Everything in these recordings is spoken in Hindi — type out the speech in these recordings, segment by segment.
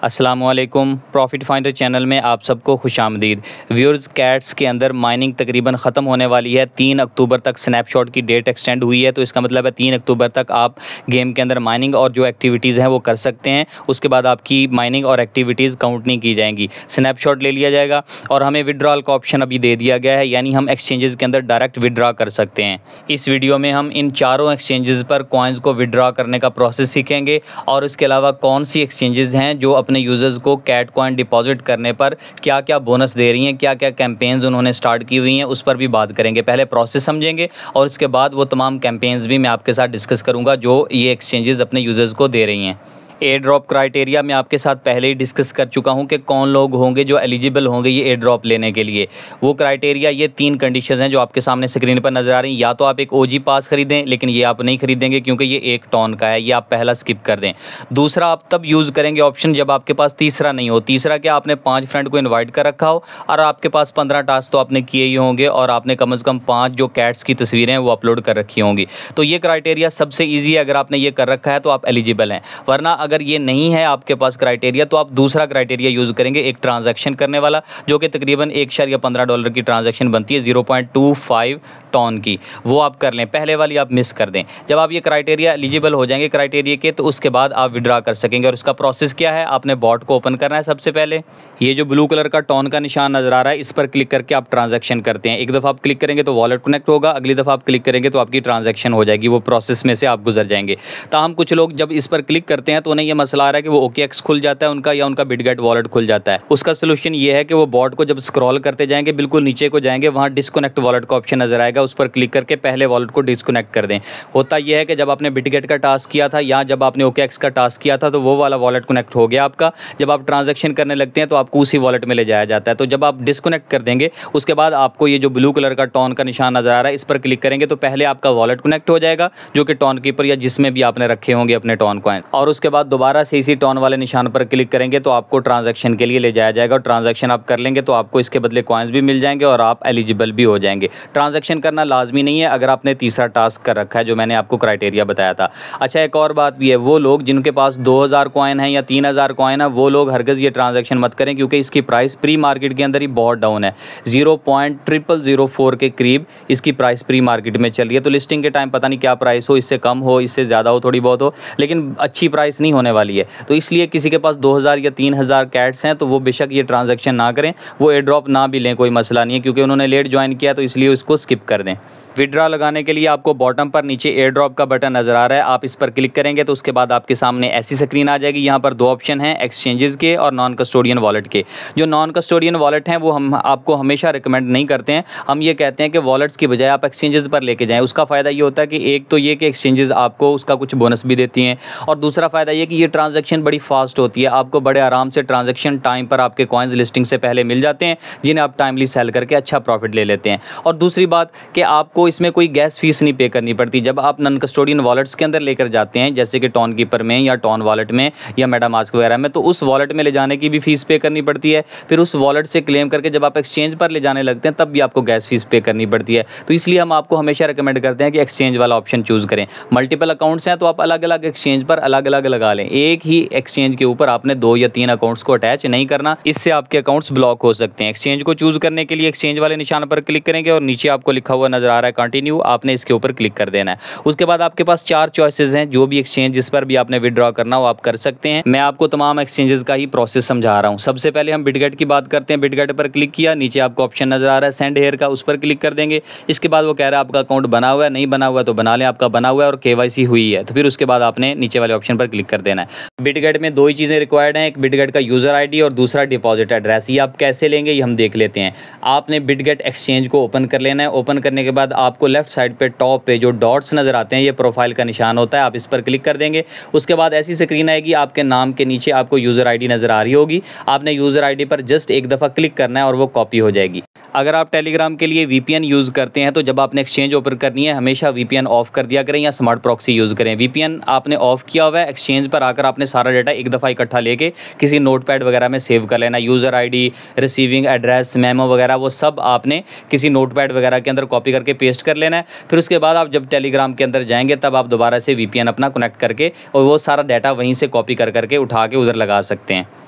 अस्सलामुअलैकुम। प्रॉफिट फाइंडर चैनल में आप सबको खुशामदीद। व्यूअर्स, कैट्स के अंदर माइनिंग तकरीबन ख़त्म होने वाली है। 3 अक्टूबर तक स्नैपशॉट की डेट एक्सटेंड हुई है, तो इसका मतलब है 3 अक्टूबर तक आप गेम के अंदर माइनिंग और जो एक्टिविटीज़ हैं वो कर सकते हैं। उसके बाद आपकी माइनिंग और एक्टिविटीज़ काउंट नहीं की जाएंगी, स्नैपशॉट ले लिया जाएगा और हमें विड्रॉल का ऑप्शन अभी दे दिया गया है, यानी हम एक्सचेंजेस के अंदर डायरेक्ट विड्रॉ कर सकते हैं। इस वीडियो में हम इन चारों एक्सचेंजेस पर कॉइन्स को विड्रॉ करने का प्रोसेस सीखेंगे और इसके अलावा कौन सी एक्सचेंजेस हैं जो अपने यूज़र्स को कैट कॉइन डिपॉजिट करने पर क्या क्या बोनस दे रही हैं, क्या क्या कैंपेन्स उन्होंने स्टार्ट की हुई हैं, उस पर भी बात करेंगे। पहले प्रोसेस समझेंगे और इसके बाद वो तमाम कैंपेन्स भी मैं आपके साथ डिस्कस करूंगा जो ये एक्सचेंजेस अपने यूज़र्स को दे रही हैं। एयर ड्रॉप क्राइटेरिया मैं आपके साथ पहले ही डिस्कस कर चुका हूं कि कौन लोग होंगे जो एलिजिबल होंगे ये एयर ड्रॉप लेने के लिए। वो क्राइटेरिया, ये 3 कंडीशंस हैं जो आपके सामने स्क्रीन पर नज़र आ रही हैं। या तो आप एक ओजी पास खरीदें, लेकिन ये आप नहीं खरीदेंगे क्योंकि ये 1 टन का है, ये आप पहला स्किप कर दें। दूसरा, आप तब यूज़ करेंगे ऑप्शन जब आपके पास तीसरा नहीं हो। तीसरा क्या, आपने 5 फ्रेंड को इन्वाइट कर रखा हो और आपके पास 15 टास्क तो आपने किए ही होंगे और आपने कम से कम 5 जो कैट्स की तस्वीरें हैं वो अपलोड कर रखी होंगी। तो ये क्राइटेरिया सबसे ईजी है, अगर आपने ये कर रखा है तो आप एलिजिबल हैं। वरना अगर ये नहीं है आपके पास क्राइटेरिया, तो आप दूसरा क्राइटेरिया यूज़ करेंगे, एक ट्रांजैक्शन करने वाला, जो कि तकरीबन $1.15 की ट्रांजैक्शन बनती है 0.25 टन की, वो आप कर लें। पहले वाली आप मिस कर दें। जब आप ये क्राइटेरिया एलिजिबल हो जाएंगे क्राइटेरिया के, तो उसके बाद आप विड्रॉ कर सकेंगे। और इसका प्रोसेस क्या है, आपने बॉट को ओपन करना है। सबसे पहले ये जो ब्लू कलर का टन का निशान नज़र आ रहा है, इस पर क्लिक करके आप ट्रांजैक्शन करते हैं। एक दफ़ा आप क्लिक करेंगे तो वॉलेट कनेक्ट होगा, अगली दफ़ा आप क्लिक करेंगे तो आपकी ट्रांजैक्शन हो जाएगी, वो प्रोसेस में से आप गुजर जाएंगे। ताहम कुछ लोग जब इस पर क्लिक करते हैं तो उन्हें यह मसला आ रहा है कि वो OKX खुल जाता है उनका, या उनका बिटगेट वॉलेट खुल जाता है। उसका सोल्यूशन ये है कि वो बॉट को जब स्क्रॉल करते जाएंगे, बिल्कुल नीचे को जाएंगे, वहाँ डिस्कनेक्ट वॉलेट का ऑप्शन नजर आएगा, उस पर क्लिक करके पहले वॉलेट को डिस्कनेक्ट कर दें। होता यह है कि जब आपने बिटगेट का टास्क किया था या जब आपने OKX का टास्क किया था तो वो वाला वॉलेट कनेक्ट हो गया आपका। जब आप ट्रांजैक्शन करने लगते हैं तो आपको उसी वॉलेट में ले जाया जाता है। तो जब आप डिस्कनेक्ट कर देंगे उसके बाद आपको ये जो ब्लू कलर का टन का निशान नजर आ रहा है, इस पर क्लिक करेंगे तो पहले आपका वॉलेट कनेक्ट हो जाएगा, जो कि टन कीपर या जिसमें भी आपने रखे होंगे अपने टन कॉइन, और उसके बाद दोबारा से इसी टन वाले निशान पर क्लिक करेंगे तो आपको ट्रांजैक्शन के लिए ले जाया जाएगा। और ट्रांजैक्शन आप कर लेंगे तो आपको इसके बदले कॉइन्स भी मिल जाएंगे और आप एलिजिबल भी हो जाएंगे। ट्रांजैक्शन करना लाजमी नहीं है अगर आपने तीसरा टास्क कर रखा है, जो मैंने आपको क्राइटेरिया बताया था। अच्छा, एक और बात भी है, वो लोग जिनके पास 2000 कॉइन है या 3000 कॉइन है, वो लोग हरगज़ ये ट्रांजैक्शन मत करें, क्योंकि इसकी प्राइस प्री मार्केट के अंदर ही बहुत डाउन है। 0.0004 के करीब इसकी प्राइस प्री मार्केट में चल रही है। तो लिस्टिंग के टाइम पता नहीं क्या प्राइस हो, इससे कम हो, इससे ज़्यादा हो, थोड़ी बहुत हो, लेकिन अच्छी प्राइस नहीं होने वाली है। तो इसलिए किसी के पास 2000 या 3000 कैट्स हैं तो वो बेशक ये ट्रांजैक्शन ना करें, वो एयर ड्रॉप ना भी लें, कोई मसला नहीं है, क्योंकि उन्होंने लेट ज्वाइन किया तो इसलिए उसको स्किप कर दें। विड्रॉ लगाने के लिए आपको बॉटम पर नीचे एयर ड्रॉप का बटन नज़र आ रहा है, आप इस पर क्लिक करेंगे तो उसके बाद आपके सामने ऐसी स्क्रीन आ जाएगी। यहाँ पर 2 ऑप्शन हैं, एक्सचेंजेस के और नॉन कस्टोडियन वॉलेट के। जो नॉन कस्टोडियन वॉलेट हैं वो हम आपको हमेशा रिकमेंड नहीं करते हैं। हम ये कहते हैं कि वॉलेट्स की बजाय आप एक्सचेंजेस पर लेके जाएँ। उसका फ़ायदा ये होता है कि एक तो ये कि एक्सचेंजेस आपको उसका कुछ बोनस भी देती हैं, और दूसरा फ़ायदा ये कि ये ट्रांजैक्शन बड़ी फास्ट होती है, आपको बड़े आराम से ट्रांजैक्शन टाइम पर आपके कॉइन्स लिस्टिंग से पहले मिल जाते हैं, जिन्हें आप टाइमली सेल करके अच्छा प्रॉफिट ले लेते हैं। और दूसरी बात कि आपको इसमें कोई गैस फीस नहीं पे करनी पड़ती। जब आप नॉन कस्टोडियन वॉलेट्स के अंदर लेकर जाते हैं, जैसे कि टॉन कीपर में या टॉन वॉलेट में या मेटामास्क वगैरह में, तो उस वॉलेट में ले जाने की भी फीस पे करनी पड़ती है। फिर उस वॉलेट से क्लेम करके जब आप एक्सचेंज पर ले जाने लगते हैं तब भी आपको गैस फीस पे करनी पड़ती है। तो इसलिए हम आपको हमेशा रिकमेंड करते हैं कि एक्सचेंज वाला ऑप्शन चूज़ करें। मल्टीपल अकाउंट्स हैं तो आप अलग अलग एक्सचेंज पर अलग अलग लगा लें। एक ही एक्सचेंज के ऊपर आपने 2 या 3 अकाउंट्स को अटैच नहीं करना, इससे आपके अकाउंट्स ब्लॉक हो सकते हैं। एक्सचेंज को चूज़ करने के लिए एक्सचेंज वाले निशान पर क्लिक करेंगे और नीचे आपको लिखा हुआ नजर आ रहा है कंटिन्यू, आपने इसके ऊपर क्लिक कर देना है। उसके बाद आपके पास 4 चॉइसेस हैं, जो भी एक्सचेंज जिस पर भी आपने विड्रॉ करना हो आप कर सकते हैं। मैं आपको तमाम एक्सचेंजेस का ही प्रोसेस समझा रहा हूं। सबसे पहले हम बिटगेट की बात करते हैं। बिटगेट पर क्लिक किया, नीचे आपको ऑप्शन नजर आ रहा है सेंड हेयर का, उस पर क्लिक कर देंगे। इसके बाद वो कह रहा है आपका अकाउंट बना हुआ है, नहीं बना हुआ है तो बना लें, आपका बना हुआ है और KYC हुई है, तो फिर उसके बाद आपने नीचे वाले ऑप्शन पर क्लिक कर देना है। बिटगेट में 2 ही चीज़ें रिक्वायर्ड हैं, एक बिटगेट का यूज़र ID और दूसरा डिपॉजिट एड्रेस। ये आप कैसे लेंगे ये हम देख लेते हैं। आपने बिटगेट एक्सचेंज को ओपन कर लेना है। ओपन करने के बाद आपको लेफ्ट साइड पे टॉप पे जो डॉट्स नजर आते हैं, ये प्रोफाइल का निशान होता है, आप इस पर क्लिक कर देंगे। उसके बाद ऐसी स्क्रीन आएगी, आपके नाम के नीचे आपको यूज़र ID नज़र आ रही होगी। आपने यूज़र ID पर जस्ट एक दफ़ा क्लिक करना है और वो कॉपी हो जाएगी। अगर आप टेलीग्राम के लिए VPN यूज़ करते हैं तो जब आपने एक्सचेंज ओपन करनी है हमेशा VPN ऑफ कर दिया करें या स्मार्ट प्रॉक्सी यूज़ करें। VPN आपने ऑफ किया हुआ है, एक्सचेंज पर आकर आपने सारा डाटा एक दफ़ा इकट्ठा लेके किसी नोटपैड वगैरह में सेव कर लेना। User ID, receiving address, memo वगैरह वो सब आपने किसी नोटपैड वगैरह के अंदर कॉपी करके पेस्ट कर लेना है। फिर उसके बाद आप जब टेलीग्राम के अंदर जाएंगे तब आप दोबारा से VPN अपना कनेक्ट करके और वो सारा डाटा वहीं से कॉपी कर करके उठा के उधर लगा सकते हैं।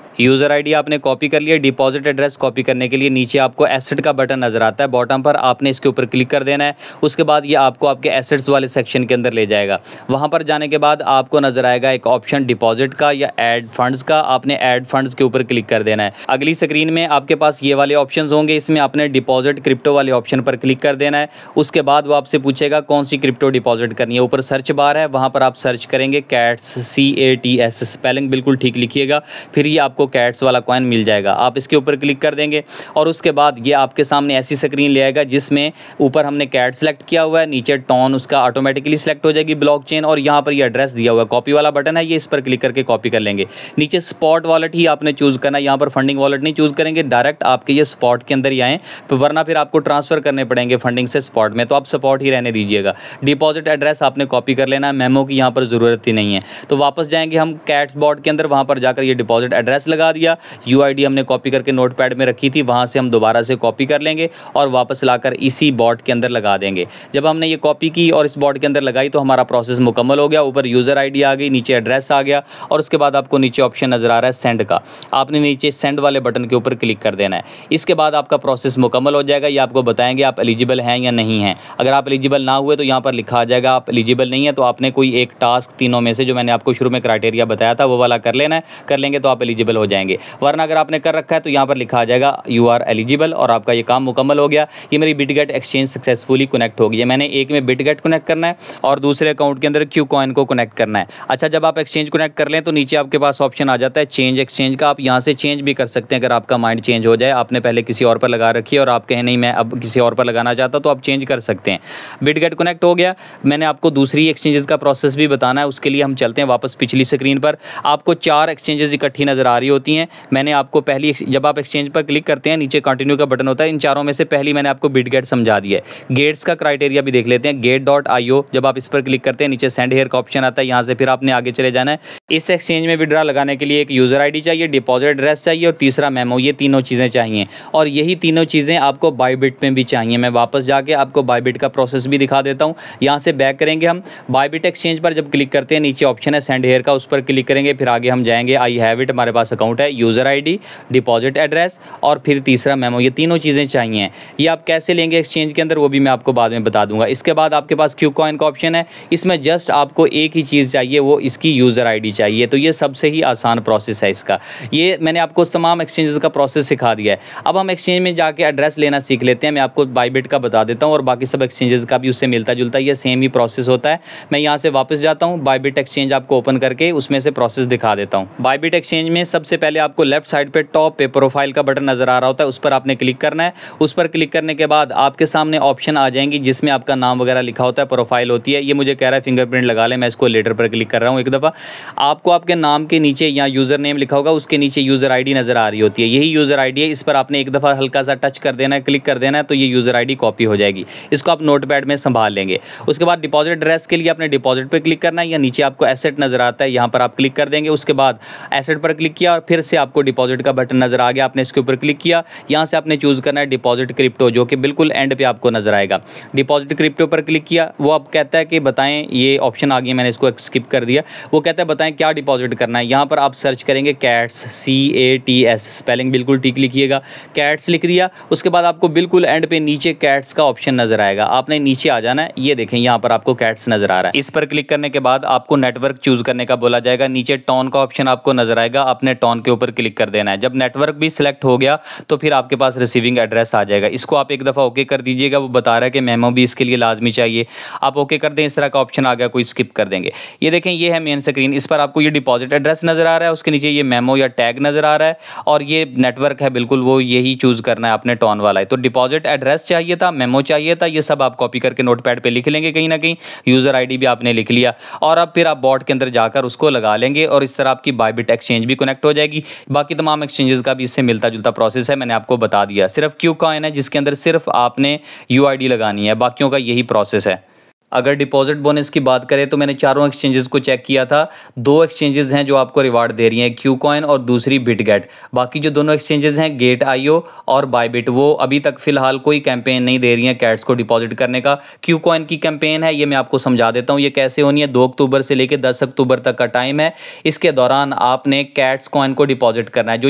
यूज़र आईडी आपने कॉपी कर लिया। डिपॉजिट एड्रेस कॉपी करने के लिए नीचे आपको एसेट का बटन नज़र आता है बॉटम पर, आपने इसके ऊपर क्लिक कर देना है। उसके बाद ये आपको आपके एसेट्स वाले सेक्शन के अंदर ले जाएगा। वहाँ पर जाने के बाद आपको नज़र आएगा एक ऑप्शन डिपॉजिट का या ऐड फंड्स का, आपने ऐड फंड्स के ऊपर क्लिक कर देना है। अगली स्क्रीन में आपके पास ये वाले ऑप्शन होंगे, इसमें आपने डिपॉजिट क्रिप्टो वाले ऑप्शन पर क्लिक कर देना है। उसके बाद वो आपसे पूछेगा कौन सी क्रिप्टो डिपॉजिट करनी है। ऊपर सर्च बार है, वहाँ पर आप सर्च करेंगे कैट्स, CATS, स्पेलिंग बिल्कुल ठीक लिखिएगा, फिर ये आपको कैट्स वाला कॉइन मिल जाएगा। आप इसके ऊपर क्लिक कर देंगे और उसके बाद ये आपके सामने ऐसी स्क्रीन ले आएगा जिसमें ऊपर हमने कैट सेलेक्ट किया हुआ है, नीचे टोन उसका ऑटोमेटिकली सेलेक्ट हो जाएगी ब्लॉकचेन, और यहाँ पर ये एड्रेस दिया हुआ है। कॉपी वाला बटन है, ये इस पर क्लिक करके कॉपी कर लेंगे। नीचे स्पॉट वॉलेट ही आपने चूज़ करना है, यहाँ पर फंडिंग वॉलेट नहीं चूज़ करेंगे, डायरेक्ट आपके ये स्पॉट के अंदर ही आएँ, वरना फिर आपको ट्रांसफ़र करने पड़ेंगे फंडिंग से स्पॉट में, तो आप स्पॉट ही रहने दीजिएगा। डिपॉजिट एड्रेस आपने कॉपी कर लेना है, मेमो की यहाँ पर ज़रूरत ही नहीं है। तो वापस जाएंगे हम कैट्स बॉट के अंदर, वहाँ पर जाकर ये डिपॉजिट एड्रेस लगा दिया। UID हमने कॉपी करके नोटपैड में रखी थी, वहाँ से हम दोबारा से कॉपी कर लेंगे और वापस लाकर इसी बॉट के अंदर लगा देंगे। जब हमने ये कॉपी की और इस बॉट के अंदर लगाई तो हमारा प्रोसेस मुकम्मल हो गया। ऊपर यूज़र आईडी आ गई, नीचे एड्रेस आ गया, और उसके बाद आपको नीचे ऑप्शन नज़र आ रहा है सेंड का, आपने नीचे सेंड वाले बटन के ऊपर क्लिक कर देना है। इसके बाद आपका प्रोसेस मुकम्मल हो जाएगा। ये आपको बताएंगे आप एलिजिबल हैं या नहीं हैं। अगर आप एलिजिबल ना हुए तो यहाँ पर लिखा आ जाएगा आप एलिजिबल नहीं है, तो आपने कोई एक टास्क तीनों में से जो मैंने आपको शुरू में क्राइटेरिया बताया था वो वाला कर लेना है। कर लेंगे तो आप एलिजिबल हो जाएंगे, वरना अगर आपने कर रखा है तो यहाँ पर लिखा आ जाएगा यू आर एलिजिबल, और आपका ये काम मुकम्मल हो गया। ये मेरी बिटगेट एक्सचेंज सक्सेसफुली कनेक्ट हो गई है। मैंने एक में बिटगेट कनेक्ट करना है और दूसरे अकाउंट के अंदर क्यू कॉइन को कनेक्ट करना है। अच्छा, जब आप एक्सचेंज कनेक्ट कर लें तो नीचे आपके पास ऑप्शन आ जाता है चेंज एक्सचेंज का। आप यहाँ से चेंज भी कर सकते हैं अगर आपका माइंड चेंज हो जाए, आपने पहले किसी और पर लगा रखी है और आप कहें नहीं मैं अब किसी और पर लगाना चाहता, तो आप चेंज कर सकते हैं। बिटगेट कनेक्ट हो गया। मैंने आपको दूसरी एक्सचेंजेस का प्रोसेस भी बताना है, उसके लिए हम चलते हैं वापस पिछली स्क्रीन पर। आपको 4 एक्सचेंजेस इकट्ठी नज़र आ रही होती हैं। मैंने आपको पहली, जब आप एक्सचेंज पर क्लिक करते हैं नीचे कंटिन्यू का बटन होता है, इन चारों में से पहली मैंने आपको बिटगेट समझा दिया है। गेट्स का क्राइटेरिया भी देख लेते हैं, गेट.io। जब आप इस पर क्लिक करते हैं नीचे सेंड हेयर का ऑप्शन आता है, यहाँ से फिर आपने आगे चले जाना है। इस एक्सचेंज में विड्रा लगाने के लिए एक यूज़र आईडी चाहिए, डिपॉजिट एड्रेस चाहिए और तीसरा मेमो। ये तीनों चीज़ें चाहिए और यही तीनों चीज़ें आपको बायबिट में भी चाहिए। मैं वापस जाके आपको बायबिट का प्रोसेस भी दिखा देता हूँ। यहाँ से बैक करेंगे हम, बायबिट एक्सचेंज पर जब क्लिक करते हैं नीचे ऑप्शन है सेंड हेयर का, उस पर क्लिक करेंगे, फिर आगे हम जाएंगे आई हैव इट, हमारे पास अकाउंट है, यूज़र आईडी, डिपॉजिट एड्रेस और फिर तीसरा मेमो। ये तीनों चीज़ें चाहिए। ये आप कैसे लेंगे एक्सचेंज के अंदर वो भी मैं आपको बाद में बता दूंगा। इसके बाद आपके पास क्यू कॉइन का ऑप्शन है, इसमें जस्ट आपको एक ही चीज़ चाहिए, वो इसकी यूज़र आईडी चाहिए। तो ये सबसे ही आसान प्रोसेस है इसका। ये मैंने आपको तमाम एक्सचेंजेस का प्रोसेस सिखा दिया है। अब हम एक्सचेंज में जाके एड्रेस लेना सीख लेते हैं। मैं आपको बायबिट का बता देता हूँ और बाकी सब एक्सचेंजेस का भी उससे मिलता जुलता ये सेम ही प्रोसेस होता है। मैं यहाँ से वापस जाता हूँ, बायबिट एक्सचेंज आपको ओपन करके उसमें से प्रोसेस दिखा देता हूँ। बायबिट एक्सचेंज में सबसे पहले आपको लेफ्ट साइड पे टॉप पे प्रोफाइल का बटन नज़र आ रहा होता है, उस पर आपने क्लिक करना है। उस पर क्लिक करने के बाद आपके सामने ऑप्शन आ जाएंगी जिसमें आपका नाम वगैरह लिखा होता है, प्रोफाइल होती है। ये मुझे कह रहा है फिंगरप्रिंट लगा ले, मैं इसको लेटर पर क्लिक कर रहा हूँ एक दफ़ा। आपको आपके नाम के नीचे या यूज़र नेम लिखा होगा, उसके नीचे यूज़र आईडी नज़र आ रही होती है, यही यूज़र आईडी है। इस पर आपने एक दफ़ा हल्का सा टच कर देना है, क्लिक कर देना है, तो ये यूज़र आईडी कॉपी हो जाएगी। इसको आप नोटपैड में संभाल लेंगे। उसके बाद डिपॉजिट एड्रेस के लिए आपने डिपॉजिट पर क्लिक करना है, या नीचे आपको एसेट नज़र आता है, यहाँ पर आप क्लिक कर देंगे। उसके बाद एसेट पर क्लिक किया और फिर से आपको डिपॉजिट का बटन नज़र आ गया, आपने इसके ऊपर क्लिक किया। यहाँ से आपने चूज़ करना है डिपॉजिट क्रिप्टो, जो कि बिल्कुल एंड पे आपको नज़र आएगा। डिपॉजिट क्रिप्टो पर क्लिक किया, वो आप कहता है कि बताएं, ये ऑप्शन आ गया, मैंने इसको स्किप कर दिया। वो कहता है बताएं क्या डिपॉजिट करना है। यहाँ पर आप सर्च करेंगे कैट्स, CATS, स्पेलिंग बिल्कुल ठीक लिखिएगा। कैट्स लिख दिया। उसके बाद आपको बिल्कुल एंड पे नीचे कैट्स का ऑप्शन नज़र आएगा, आपने नीचे आ जाना है। ये देखें यहाँ पर आपको कैट्स नज़र आ रहा है। इस पर क्लिक करने के बाद आपको नेटवर्क चूज़ करने का बोला जाएगा। नीचे टोन का ऑप्शन आपको नज़र आएगा, आपने टोन के ऊपर क्लिक कर देना है। जब नेटवर्क भी सिलेक्ट हो गया तो फिर आपके पास रिसीविंग एड्रेस आ जाएगा। इसको आप एक दफ़ा ओके कर दीजिएगा। वो बता रहा है कि मेमो भी इसके लिए लाजमी चाहिए, आप ओके कर दें। इस तरह का ऑप्शन आ गया, कोई स्किप कर देंगे। ये देखें, ये है मेन स्क्रीन। इस पर आपको ये डिपॉजिट एड्रेस नज़र आ रहा है, उसके नीचे ये मेमो या टैग नज़र आ रहा है, और ये नेटवर्क है बिल्कुल वो यही चूज़ करना है आपने, टोन वाला है। तो डिपॉजिट एड्रेस चाहिए था, मेमो चाहिए था, ये सब आप कॉपी करके नोटपैड पे लिख लेंगे कहीं ना कहीं। यूज़र आईडी भी आपने लिख लिया और अब फिर आप बॉट के अंदर जाकर उसको लगा लेंगे और इस तरह आपकी बायबिट एक्सचेंज भी कनेक्ट हो जाएगी। बाकी तमाम एक्सचेंजेस का भी इससे मिलता जुलता प्रोसेस है, मैंने आपको बता दिया। सिर्फ क्यू कॉइन है जिसके अंदर सिर्फ आपने UID लगानी है, बाकियों का यही प्रोसेस है। अगर डिपॉजिट बोनस की बात करें तो मैंने चारों एक्सचेंजेस को चेक किया था। 2 एक्सचेंजेस हैं जो आपको रिवार्ड दे रही हैं, क्यूकॉइन और दूसरी बिटगेट। बाकी जो दोनों एक्सचेंजेस हैं गेट.io और बायबिट, वो अभी तक फिलहाल कोई कैंपेन नहीं दे रही हैं कैट्स को डिपॉजिट करने का। क्यूकॉइन की कैंपेन है, ये मैं आपको समझा देता हूँ ये कैसे होनी है। 2 अक्टूबर से लेकर 10 अक्टूबर तक का टाइम है। इसके दौरान आपने कैट्स कॉइन को डिपॉजिट करना है, जो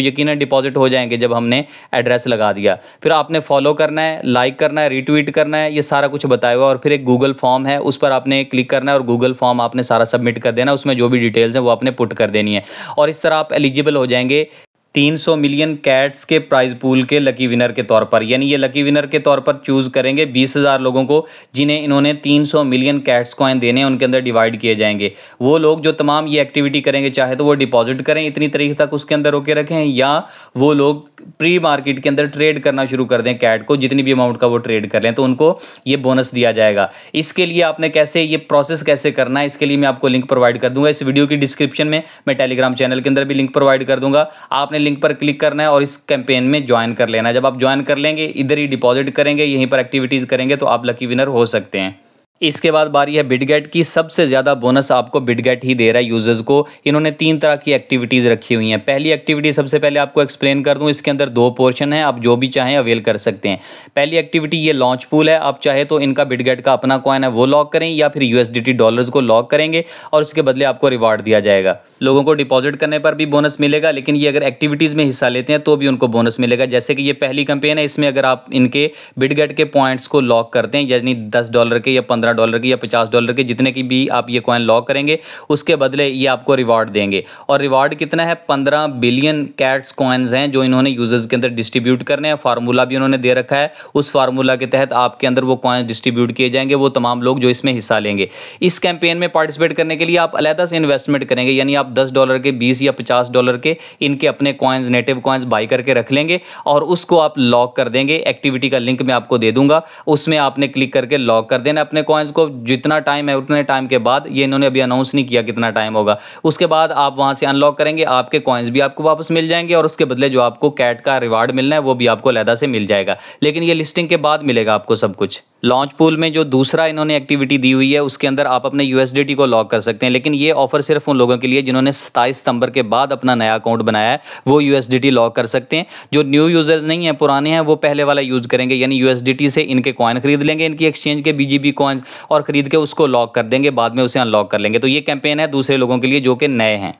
यकीनन डिपॉजिट हो जाएंगे जब हमने एड्रेस लगा दिया। फिर आपने फॉलो करना है, लाइक करना है, रीट्वीट करना है, ये सारा कुछ बताया हुआ। और फिर एक गूगल फॉर्म है, उस पर आपने क्लिक करना है और गूगल फॉर्म आपने सारा सबमिट कर देना। उसमें जो भी डिटेल्स हैं वो आपने पुट कर देनी है और इस तरह आप एलिजिबल हो जाएंगे 300 मिलियन कैट्स के प्राइज पूल के लकी विनर के तौर पर। यानी ये लकी विनर के तौर पर चूज करेंगे 20,000 लोगों को जिन्हें इन्होंने 300 मिलियन कैट्स कॉइन देने हैं, उनके अंदर डिवाइड किए जाएंगे। वो लोग जो तमाम ये एक्टिविटी करेंगे, चाहे तो वो डिपॉजिट करें इतनी तारीख तक उसके अंदर रोके रखें, या वो लोग प्री मार्केट के अंदर ट्रेड करना शुरू कर दें कैट को, जितनी भी अमाउंट का वो ट्रेड कर लें तो उनको ये बोनस दिया जाएगा। इसके लिए आपने कैसे ये प्रोसेस कैसे करना है, इसके लिए मैं आपको लिंक प्रोवाइड कर दूंगा इस वीडियो की डिस्क्रिप्शन में। मैं टेलीग्राम चैनल के अंदर भी लिंक प्रोवाइड कर दूंगा। आपने लिंक पर क्लिक करना है और इस कैंपेन में ज्वाइन कर लेना है। जब आप ज्वाइन कर लेंगे, इधर ही डिपॉजिट करेंगे, यहीं पर एक्टिविटीज करेंगे तो आप लकी विनर हो सकते हैं। इसके बाद बारी है बिटगेट की। सबसे ज़्यादा बोनस आपको बिटगेट ही दे रहा है यूजर्स को। इन्होंने 3 तरह की एक्टिविटीज़ रखी हुई हैं। पहली एक्टिविटी सबसे पहले आपको एक्सप्लेन कर दूं, इसके अंदर 2 पोर्शन है, आप जो भी चाहें अवेल कर सकते हैं। पहली एक्टिविटी ये लॉन्च पूल है। आप चाहे तो इनका बिटगेट का अपना कॉइन है वो लॉक करें, या फिर USDT डॉलर्स को लॉक करेंगे और उसके बदले आपको रिवार्ड दिया जाएगा। लोगों को डिपॉजिट करने पर भी बोनस मिलेगा, लेकिन ये अगर एक्टिविटीज़ में हिस्सा लेते हैं तो भी उनको बोनस मिलेगा। जैसे कि ये पहली कैंपेन है, इसमें अगर आप इनके बिटगेट के पॉइंट्स को लॉक करते हैं, यानी $10 के या $15 के या $50 के, जितने की भी आप ये कॉइन लॉक करेंगे, उसके बदले ये आपको रिवार्ड देंगे। और रिवार्ड कितना है? 15 बिलियन कैट्स कॉइन्स हैं जो इन्होंने यूजर्स के अंदर डिस्ट्रीब्यूट करने हैं। फार्मूला भी उन्होंने दे रखा है, उस फार्मूला के तहत आपके अंदर वो कॉइन्स डिस्ट्रीब्यूट किए जाएंगे, वो तमाम लोग जो इसमें हिस्सा लेंगे। इस कैंपेन में पार्टिसिपेट करने के लिए आप अलहदा से इन्वेस्टमेंट करेंगे, यानी आप $10 के, 20 या $50 के इनके अपने कॉइन्स, नेटिव कॉइन्स बाई करके रख लेंगे और उसको आप लॉक कर देंगे। एक्टिविटी का लिंक मैं आपको दे दूंगा, उसमें आपने क्लिक करके लॉक कर देना अपने कॉइन्स को। जितना टाइम है उतने टाइम के बाद, ये इन्होंने अभी अनाउंस नहीं किया कितना टाइम होगा, उसके बाद आप वहां से अनलॉक करेंगे, आपके कॉइन्स भी आपको वापस मिल जाएंगे और उसके बदले जो आपको कैट का रिवार्ड मिलना है वो भी आपको अलहदा से मिल जाएगा। लेकिन ये लिस्टिंग के बाद मिलेगा आपको सब कुछ। लॉन्च पूल में जो दूसरा इन्होंने एक्टिविटी दी हुई है उसके अंदर आप अपने USDT को लॉक कर सकते हैं, लेकिन ये ऑफर सिर्फ उन लोगों के लिए जिन्होंने 27 सितंबर के बाद अपना नया अकाउंट बनाया है, वो USDT लॉक कर सकते हैं। जो न्यू यूजर्स नहीं है, पुराने हैं, वो पहले वाला यूज करेंगे, यानी USDT से इनके कॉइन खरीद लेंगे, इनकी एक्सचेंज के BGB कॉइन्स, और खरीद के उसको लॉक कर देंगे, बाद में उसे अनलॉक कर लेंगे। तो ये कैंपेन है दूसरे लोगों के लिए जो कि नए हैं।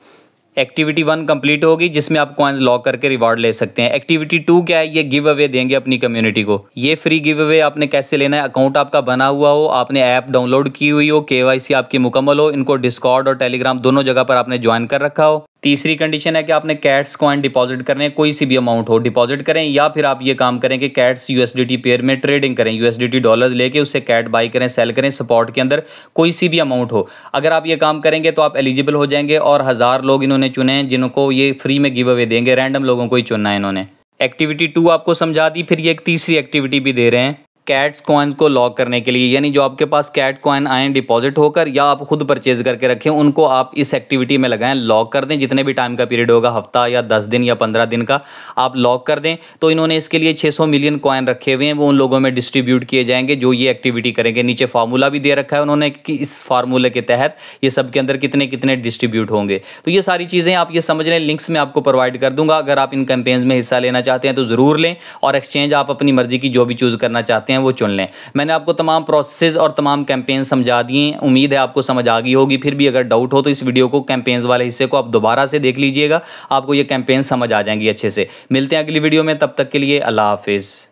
एक्टिविटी 1 कंप्लीट होगी जिसमें आप कॉइन्स लॉक करके रिवार्ड ले सकते हैं। एक्टिविटी 2 क्या है? ये गिव अवे देंगे अपनी कम्युनिटी को। ये फ्री गिव अवे आपने कैसे लेना है? अकाउंट आपका बना हुआ हो, आपने ऐप डाउनलोड की हुई हो, KYC आपकी मुकम्मल हो, इनको डिस्कॉर्ड और टेलीग्राम दोनों जगह पर आपने ज्वाइन कर रखा हो। तीसरी कंडीशन है कि आपने कैट्स कॉइन डिपॉजिट करने, कोई सी भी अमाउंट हो डिपॉजिट करें, या फिर आप ये काम करें कि कैट्स USDT पेयर में ट्रेडिंग करें, USDT डॉलर्स लेके उससे कैट बाई करें, सेल करें सपोर्ट के अंदर, कोई सी भी अमाउंट हो। अगर आप ये काम करेंगे तो आप एलिजिबल हो जाएंगे। और 1000 लोग इन्होंने चुने हैं जिनको ये फ्री में गिव अवे देंगे, रैंडम लोगों को ही चुनना है इन्होंने। एक्टिविटी 2 आपको समझा दी। फिर ये एक तीसरी एक्टिविटी भी दे रहे हैं कैट्स कॉइन्स को लॉक करने के लिए, यानी जो आपके पास कैट कॉइन आए डिपॉजिट होकर या आप खुद परचेज करके रखें, उनको आप इस एक्टिविटी में लगाएं, लॉक कर दें। जितने भी टाइम का पीरियड होगा, हफ्ता या 10 दिन या 15 दिन का, आप लॉक कर दें। तो इन्होंने इसके लिए 600 मिलियन कॉइन रखे हुए हैं, वो उन लोगों में डिस्ट्रीब्यूट किए जाएंगे जो ये एक्टिविटी करेंगे। नीचे फार्मूला भी दे रखा है उन्होंने कि इस फार्मूले के तहत ये सब के अंदर कितने कितने डिस्ट्रीब्यूट होंगे। तो ये सारी चीज़ें आप ये समझ लें, लिंक्स में आपको प्रोवाइड कर दूंगा। अगर आप इन कैंपेन्स में हिस्सा लेना चाहते हैं तो ज़रूर लें, और एक्सचेंज आप अपनी मर्जी की जो भी चूज़ करना चाहते हैं वो चुन लें। मैंने आपको तमाम प्रोसेस और तमाम कैंपेन समझा दिए, उम्मीद है आपको समझ आ गई होगी। फिर भी अगर डाउट हो तो इस वीडियो को, कैंपेन्स वाले हिस्से को आप दोबारा से देख लीजिएगा, आपको ये कैंपेन समझ आ जाएंगी अच्छे से। मिलते हैं अगली वीडियो में, तब तक के लिए अल्लाह हाफिज़।